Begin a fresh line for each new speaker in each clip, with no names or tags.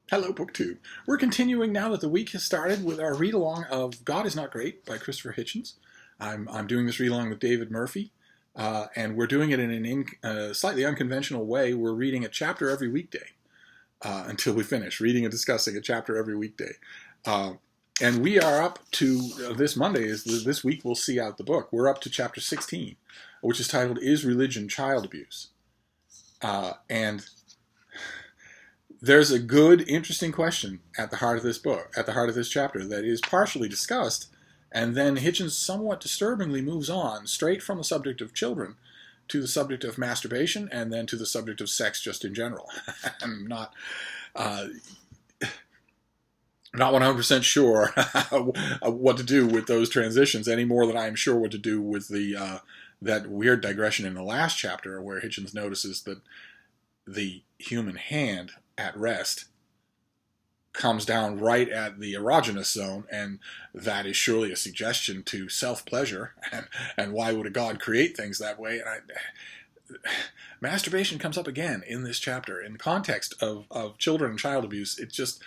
Hello, BookTube. We're continuing now that the week has started with our read-along of God is Not Great by Christopher Hitchens. I'm doing this read-along with David Murphy, and we're doing it in a slightly unconventional way. We're reading a chapter every weekday until we finish, reading and discussing a chapter every weekday. And we are up to, this Monday, this week we'll see out the book. We're up to chapter 16, which is titled, Is Religion Child Abuse? And there's a good, interesting question at the heart of this book, at the heart of this chapter, that is partially discussed, and then Hitchens somewhat disturbingly moves on straight from the subject of children to the subject of masturbation, and then to the subject of sex just in general. I'm not 100% sure what to do with those transitions, any more than I'm sure what to do with the that weird digression in the last chapter where Hitchens notices that the human hand at rest comes down right at the erogenous zone, and that is surely a suggestion to self-pleasure, and why would a god create things that way? And masturbation comes up again in this chapter in the context of children and child abuse. It's just,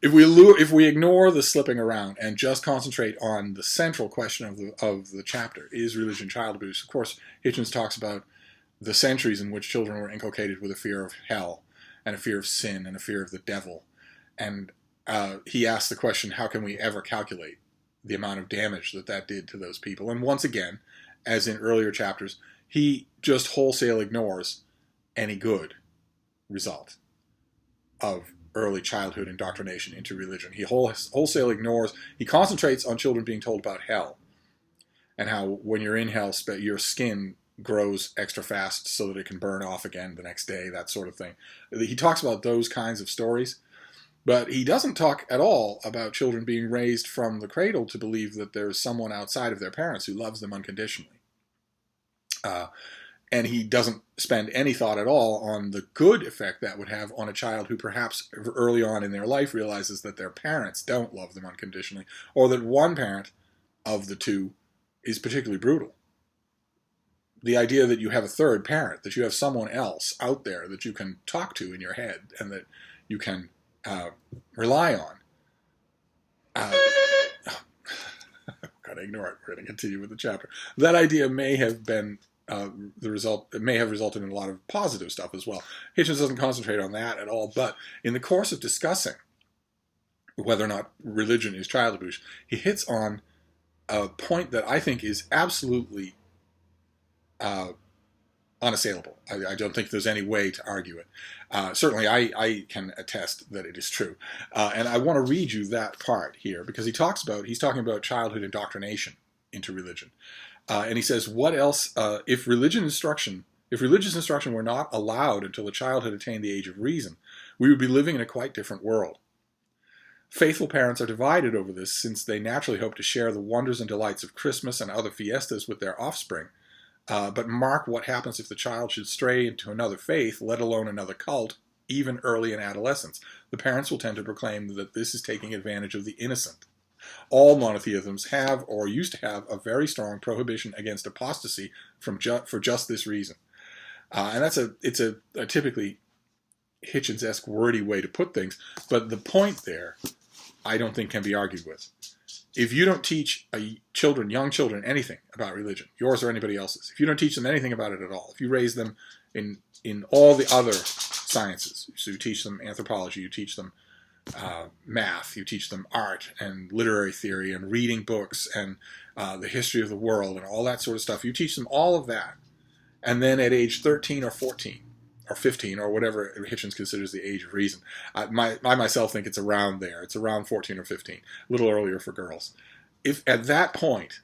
if we ignore the slipping around and just concentrate on the central question of the chapter, is religion child abuse? Of course, Hitchens talks about the centuries in which children were inculcated with a fear of hell and a fear of sin and a fear of the devil. And he asked the question, how can we ever calculate the amount of damage that did to those people? And once again, as in earlier chapters, he just wholesale ignores any good result of early childhood indoctrination into religion. He wholesale ignores, he concentrates on children being told about hell and how when you're in hell, your skin grows extra fast so that it can burn off again the next day, that sort of thing. He talks about those kinds of stories, but he doesn't talk at all about children being raised from the cradle to believe that there's someone outside of their parents who loves them unconditionally. And he doesn't spend any thought at all on the good effect that would have on a child who perhaps early on in their life realizes that their parents don't love them unconditionally, or that one parent of the two is particularly brutal. The idea that you have a third parent, that you have someone else out there that you can talk to in your head and that you can rely on. Gotta ignore it. We're going to continue with the chapter. That idea may have been the result. It may have resulted in a lot of positive stuff as well. Hitchens doesn't concentrate on that at all, but in the course of discussing whether or not religion is child abuse, he hits on a point that I think is absolutely unassailable. I don't think there's any way to argue it. Certainly, I can attest that it is true. And I want to read you that part here, because he's talking about childhood indoctrination into religion. And he says, what else, if religious instruction were not allowed until the child had attained the age of reason, we would be living in a quite different world. Faithful parents are divided over this, since they naturally hope to share the wonders and delights of Christmas and other fiestas with their offspring. But mark what happens if the child should stray into another faith, let alone another cult, even early in adolescence. The parents will tend to proclaim that this is taking advantage of the innocent. All monotheisms have, or used to have, a very strong prohibition against apostasy for just this reason. And it's a typically Hitchens-esque wordy way to put things, but the point there, I don't think can be argued with. If you don't teach young children anything about religion, yours or anybody else's, if you don't teach them anything about it at all, if you raise them in all the other sciences, so you teach them anthropology, you teach them math, you teach them art and literary theory and reading books and the history of the world and all that sort of stuff, you teach them all of that, and then at age 13 or 14 or 15 or whatever Hitchens considers the age of reason. I myself think it's around there. It's around 14 or 15, a little earlier for girls. If at that point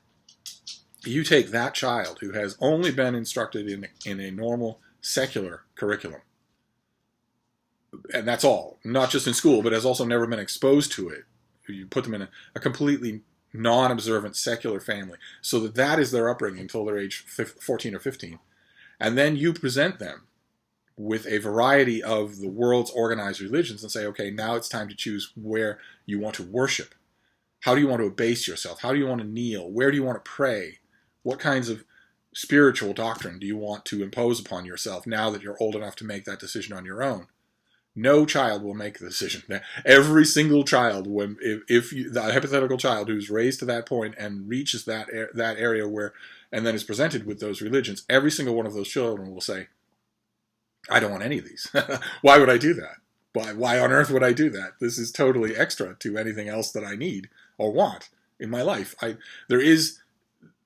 you take that child who has only been instructed in a normal secular curriculum, and that's all, not just in school, but has also never been exposed to it, you put them in a completely non-observant secular family, so that is their upbringing until they're age 14 or 15, and then you present them with a variety of the world's organized religions and say, okay, now it's time to choose where you want to worship. How do you want to abase yourself? How do you want to kneel? Where do you want to pray? What kinds of spiritual doctrine do you want to impose upon yourself now that you're old enough to make that decision on your own? No child will make the decision. Every single child, if the hypothetical child who's raised to that point and reaches that area where, and then is presented with those religions, every single one of those children will say, I don't want any of these. Why would I do that? Why on earth would I do that? This is totally extra to anything else that I need or want in my life. There is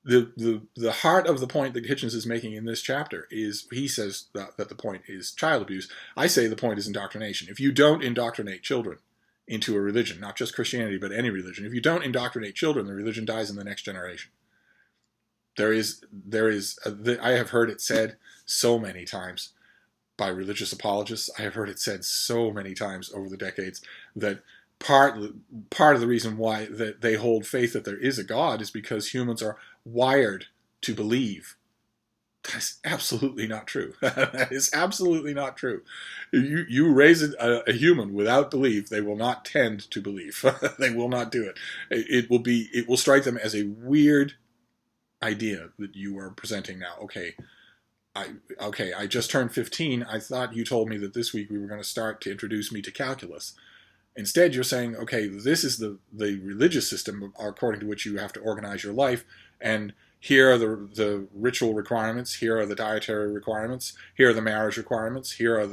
the heart of the point that Hitchens is making in this chapter is, he says that the point is child abuse. I say the point is indoctrination. If you don't indoctrinate children into a religion, not just Christianity, but any religion, if you don't indoctrinate children, the religion dies in the next generation. I have heard it said so many times by religious apologists. I have heard it said so many times over the decades that part of the reason why that they hold faith that there is a God is because humans are wired to believe. That's absolutely not true. That is absolutely not true. You raise a human without belief, they will not tend to believe. They will not do it. It will strike them as a weird idea that you are presenting now. Okay, I just turned 15. I thought you told me that this week we were going to start to introduce me to calculus. Instead, you're saying, okay, this is the religious system according to which you have to organize your life, and here are the ritual requirements, here are the dietary requirements, here are the marriage requirements, here are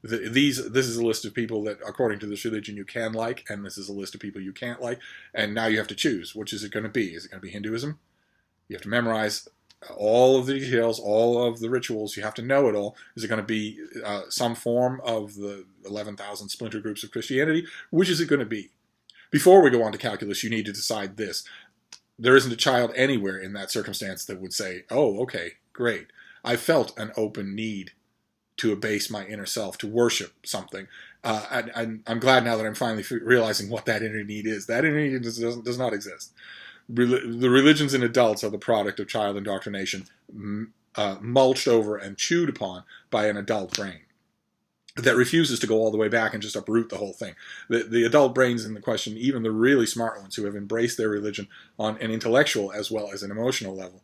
this is a list of people that, according to this religion, you can like, and this is a list of people you can't like, and now you have to choose. Which is it going to be? Is it going to be Hinduism? You have to memorize all of the details, all of the rituals. You have to know it all. Is it going to be some form of the 11,000 splinter groups of Christianity? Which is it going to be? Before we go on to calculus, you need to decide this. There isn't a child anywhere in that circumstance that would say, oh, okay, great. I felt an open need to abase my inner self, to worship something. I'm glad now that I'm finally realizing what that inner need is. That inner need does not exist. The religions in adults are the product of child indoctrination, mulched over and chewed upon by an adult brain that refuses to go all the way back and just uproot the whole thing. The adult brains in the question, even the really smart ones who have embraced their religion on an intellectual as well as an emotional level,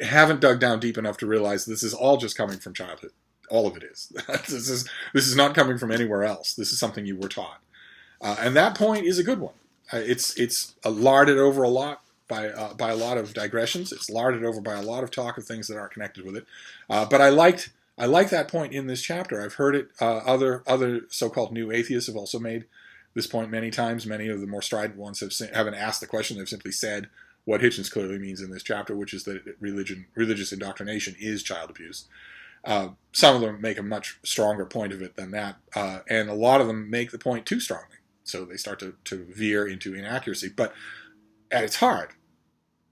haven't dug down deep enough to realize this is all just coming from childhood. All of it is. This is not coming from anywhere else. This is something you were taught. And that point is a good one. It's larded over a lot by a lot of digressions. It's larded over by a lot of talk of things that aren't connected with it. But I like that point in this chapter. I've heard it. Other so-called new atheists have also made this point many times. Many of the more strident ones haven't asked the question. They've simply said what Hitchens clearly means in this chapter, which is that religious indoctrination is child abuse. Some of them make a much stronger point of it than that, and a lot of them make the point too strongly. So they start to veer into inaccuracy. But at its heart,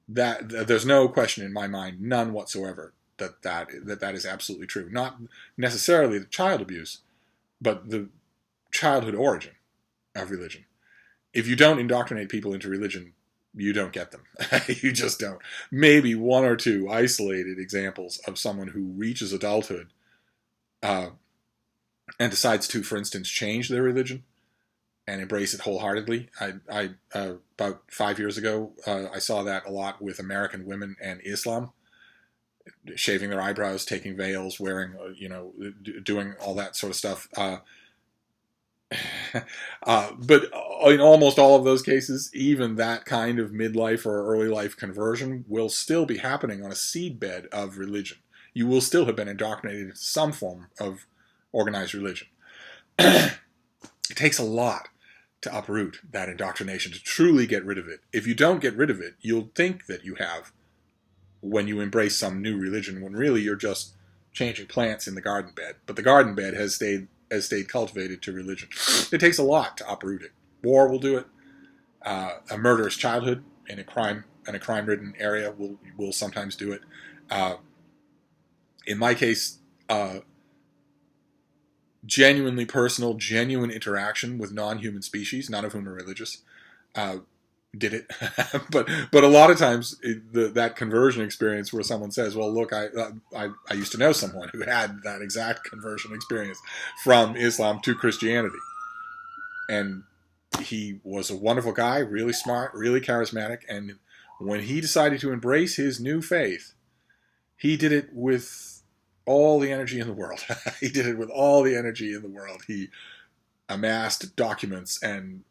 that there's no question in my mind, none whatsoever, that is absolutely true. Not necessarily the child abuse, but the childhood origin of religion. If you don't indoctrinate people into religion, you don't get them. You just don't. Maybe one or two isolated examples of someone who reaches adulthood and decides to, for instance, change their religion and embrace it wholeheartedly. I about 5 years ago, I saw that a lot with American women and Islam, shaving their eyebrows, taking veils, wearing, doing all that sort of stuff. But in almost all of those cases, even that kind of midlife or early life conversion will still be happening on a seedbed of religion. You will still have been indoctrinated into some form of organized religion. It takes a lot to uproot that indoctrination, to truly get rid of it. If you don't get rid of it, you'll think that you have when you embrace some new religion, when really you're just changing plants in the garden bed. But the garden bed has stayed cultivated to religion. It takes a lot to uproot it. War will do it. A murderous childhood in a crime-ridden area will sometimes do it. In my case, genuinely personal, genuine interaction with non-human species, none of whom are religious, did it. but a lot of times that conversion experience where someone says, well, look, I used to know someone who had that exact conversion experience from Islam to Christianity. And he was a wonderful guy, really smart, really charismatic. And when he decided to embrace his new faith, he did it with all the energy in the world. He did it with all the energy in the world. He amassed documents and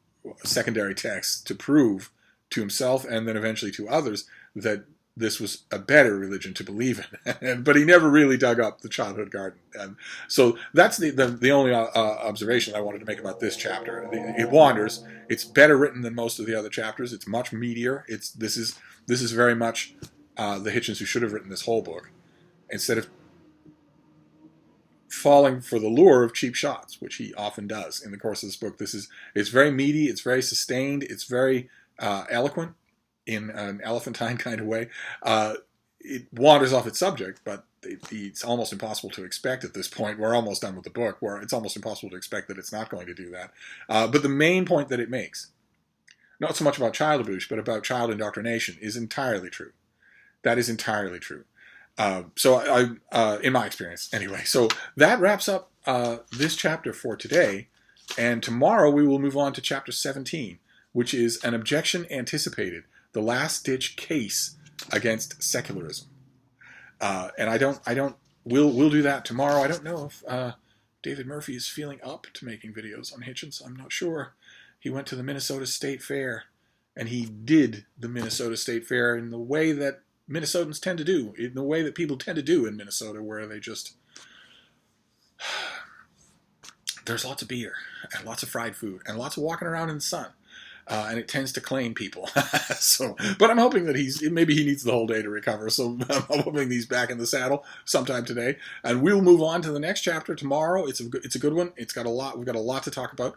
secondary texts to prove to himself and then eventually to others that this was a better religion to believe in. But he never really dug up the childhood garden. And so that's the only observation I wanted to make about this chapter. It wanders. It's better written than most of the other chapters. It's much meatier. This is very much the Hitchens who should have written this whole book, instead of falling for the lure of cheap shots, which he often does in the course of this book. It's very meaty. It's very sustained. It's very eloquent in an elephantine kind of way. It wanders off its subject, but it's almost impossible to expect at this point. We're almost done with the book, where it's almost impossible to expect that it's not going to do that. But the main point that it makes, not so much about child abuse, but about child indoctrination, is entirely true. That is entirely true. So in my experience, anyway. So that wraps up this chapter for today. And tomorrow we will move on to chapter 17, which is an objection anticipated, the last-ditch case against secularism. And we'll do that tomorrow. I don't know if David Murphy is feeling up to making videos on Hitchens. I'm not sure. He went to the Minnesota State Fair, and he did the Minnesota State Fair in the way that Minnesotans tend to do, in the way that people tend to do in Minnesota, where they just... There's lots of beer, and lots of fried food, and lots of walking around in the sun. And it tends to claim people. But I'm hoping that maybe he needs the whole day to recover. So I'm hoping he's back in the saddle sometime today. And we'll move on to the next chapter tomorrow. It's a good one. We've got a lot to talk about.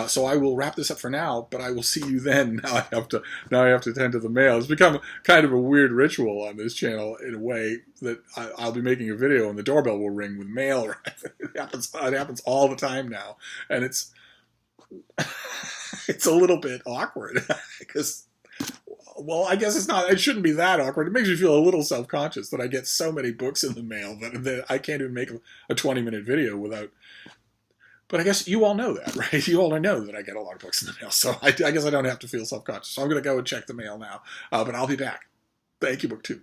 So I will wrap this up for now, but I will see you then. Now I have to attend to the mail. It's become kind of a weird ritual on this channel in a way that I'll be making a video and the doorbell will ring with mail. It happens all the time now. And it's a little bit awkward because, well, I guess it shouldn't be that awkward. It makes me feel a little self-conscious that I get so many books in the mail that I can't even make a 20-minute video without. But I guess you all know that, right? You all know that I get a lot of books in the mail, so I guess I don't have to feel self-conscious. So I'm going to go and check the mail now, but I'll be back. Thank you, BookTube.